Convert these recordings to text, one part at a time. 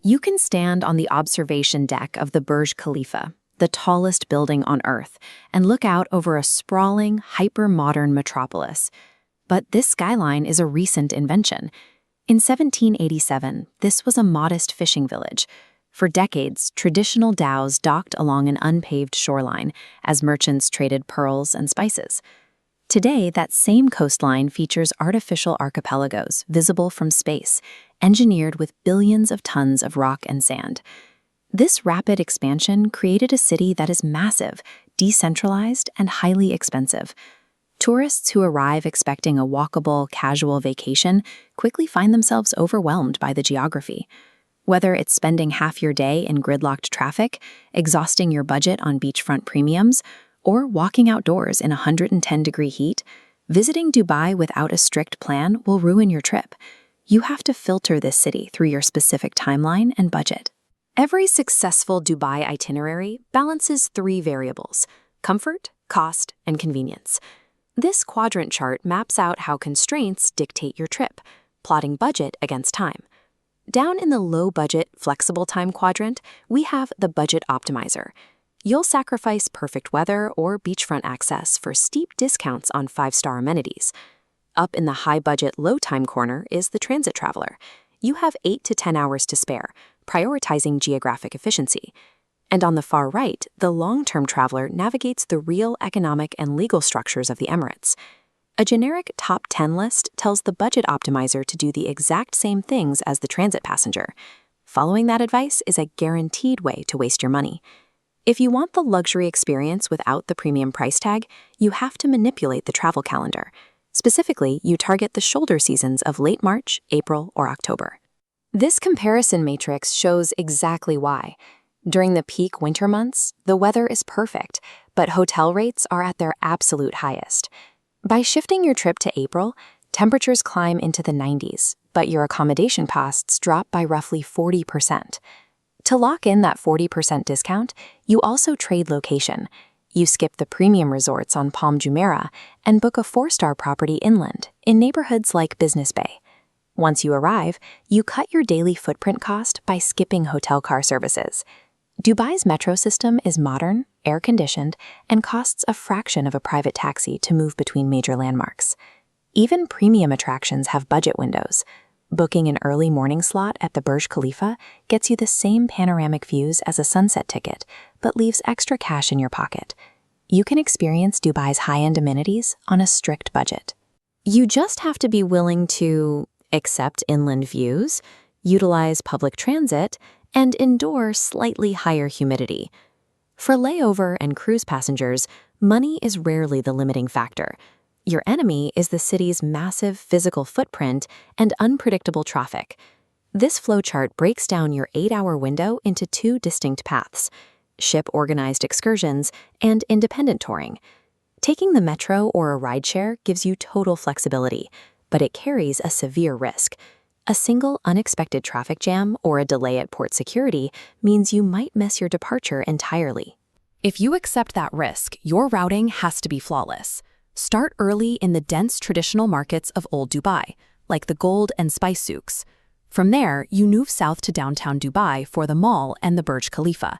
You can stand on the observation deck of the Burj Khalifa, the tallest building on Earth, and look out over a sprawling, hyper-modern metropolis. But this skyline is a recent invention. In 1787, this was a modest fishing village. For decades, traditional dhows docked along an unpaved shoreline as merchants traded pearls and spices. Today, that same coastline features artificial archipelagos visible from space, engineered with billions of tons of rock and sand. This rapid expansion created a city that is massive, decentralized, and highly expensive. Tourists who arrive expecting a walkable, casual vacation quickly find themselves overwhelmed by the geography. Whether it's spending half your day in gridlocked traffic, exhausting your budget on beachfront premiums, or walking outdoors in 110-degree heat, visiting Dubai without a strict plan will ruin your trip. You have to filter this city through your specific timeline and budget. Every successful Dubai itinerary balances three variables: comfort, cost, and convenience. This quadrant chart maps out how constraints dictate your trip, plotting budget against time. Down in the low-budget, flexible time quadrant, we have the budget optimizer. You'll sacrifice perfect weather or beachfront access for steep discounts on 5-star amenities. Up in the high-budget, low-time corner is the transit traveler. You have 8 to 10 hours to spare, prioritizing geographic efficiency. And on the far right, the long-term traveler navigates the real economic and legal structures of the Emirates. A generic top 10 list tells the budget optimizer to do the exact same things as the transit passenger. Following that advice is a guaranteed way to waste your money. If you want the luxury experience without the premium price tag, you have to manipulate the travel calendar. Specifically, you target the shoulder seasons of late March, April, or October. This comparison matrix shows exactly why. During the peak winter months, the weather is perfect, but hotel rates are at their absolute highest. By shifting your trip to April, temperatures climb into the 90s, but your accommodation costs drop by roughly 40%. To lock in that 40% discount, you also trade location. You skip the premium resorts on Palm Jumeirah and book a 4-star property inland in neighborhoods like Business Bay. Once you arrive, you cut your daily footprint cost by skipping hotel car services. Dubai's metro system is modern, air-conditioned, and costs a fraction of a private taxi to move between major landmarks. Even premium attractions have budget windows. Booking an early morning slot at the Burj Khalifa gets you the same panoramic views as a sunset ticket, but leaves extra cash in your pocket. You can experience Dubai's high-end amenities on a strict budget. You just have to be willing to accept inland views, utilize public transit, and endure slightly higher humidity. For layover and cruise passengers, money is rarely the limiting factor. Your enemy is the city's massive physical footprint and unpredictable traffic. This flowchart breaks down your 8-hour window into 2 distinct paths: ship-organized excursions and independent touring. Taking the metro or a rideshare gives you total flexibility, but it carries a severe risk. A single unexpected traffic jam or a delay at port security means you might miss your departure entirely. If you accept that risk, your routing has to be flawless. Start early in the dense traditional markets of Old Dubai, like the gold and spice souks. From there, you move south to downtown Dubai for the mall and the Burj Khalifa.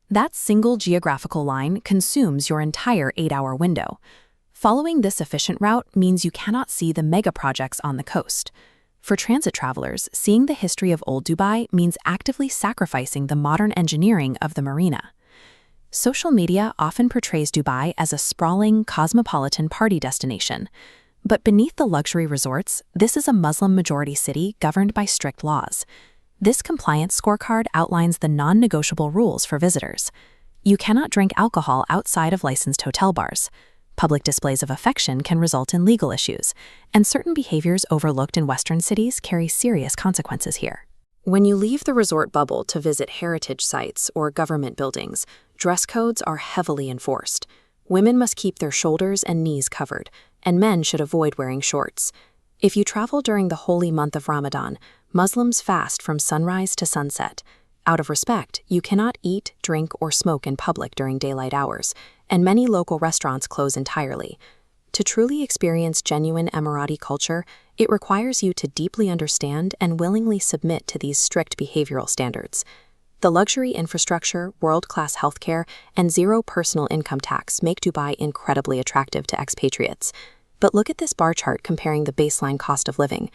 That single geographical line consumes your entire 8-hour window. Following this efficient route means you cannot see the mega projects on the coast. For transit travelers, seeing the history of Old Dubai means actively sacrificing the modern engineering of the marina. Social media often portrays Dubai as a sprawling, cosmopolitan party destination. But beneath the luxury resorts, this is a Muslim-majority city governed by strict laws. This compliance scorecard outlines the non-negotiable rules for visitors. You cannot drink alcohol outside of licensed hotel bars. Public displays of affection can result in legal issues, and certain behaviors overlooked in Western cities carry serious consequences here. When you leave the resort bubble to visit heritage sites or government buildings, dress codes are heavily enforced. Women must keep their shoulders and knees covered, and men should avoid wearing shorts. If you travel during the holy month of Ramadan, Muslims fast from sunrise to sunset. Out of respect, you cannot eat, drink, or smoke in public during daylight hours, and many local restaurants close entirely. To truly experience genuine Emirati culture, it requires you to deeply understand and willingly submit to these strict behavioral standards. The luxury infrastructure, world-class healthcare, and zero personal income tax make Dubai incredibly attractive to expatriates. But look at this bar chart comparing the baseline cost of living.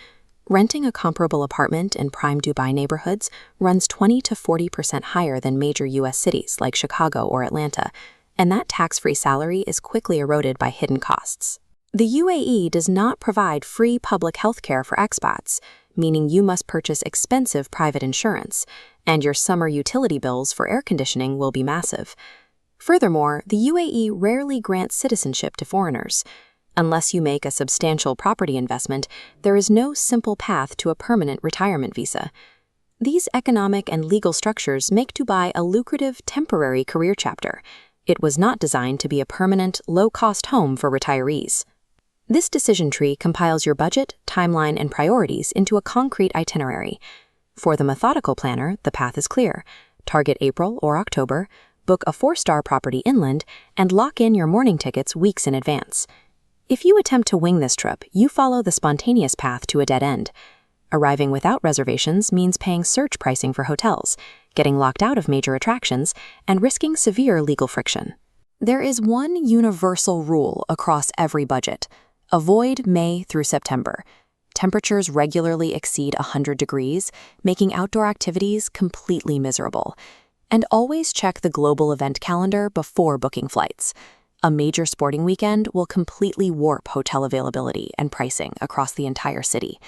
Renting a comparable apartment in prime Dubai neighborhoods runs 20 to 40% higher than major U.S. cities like Chicago or Atlanta, and that tax-free salary is quickly eroded by hidden costs. The UAE does not provide free public health care for expats, meaning you must purchase expensive private insurance, and your summer utility bills for air conditioning will be massive. Furthermore, the UAE rarely grants citizenship to foreigners. Unless you make a substantial property investment, there is no simple path to a permanent retirement visa. These economic and legal structures make Dubai a lucrative temporary career chapter. It was not designed to be a permanent, low-cost home for retirees. This decision tree compiles your budget, timeline, and priorities into a concrete itinerary. For the methodical planner, the path is clear. Target April or October, book a 4-star property inland, and lock in your morning tickets weeks in advance. If you attempt to wing this trip, you follow the spontaneous path to a dead end. Arriving without reservations means paying surge pricing for hotels, getting locked out of major attractions, and risking severe legal friction. There is one universal rule across every budget. Avoid May through September. Temperatures regularly exceed 100 degrees, making outdoor activities completely miserable. And always check the global event calendar before booking flights. A major sporting weekend will completely warp hotel availability and pricing across the entire city.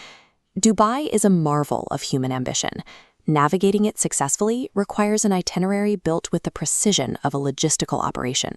Dubai is a marvel of human ambition. Navigating it successfully requires an itinerary built with the precision of a logistical operation.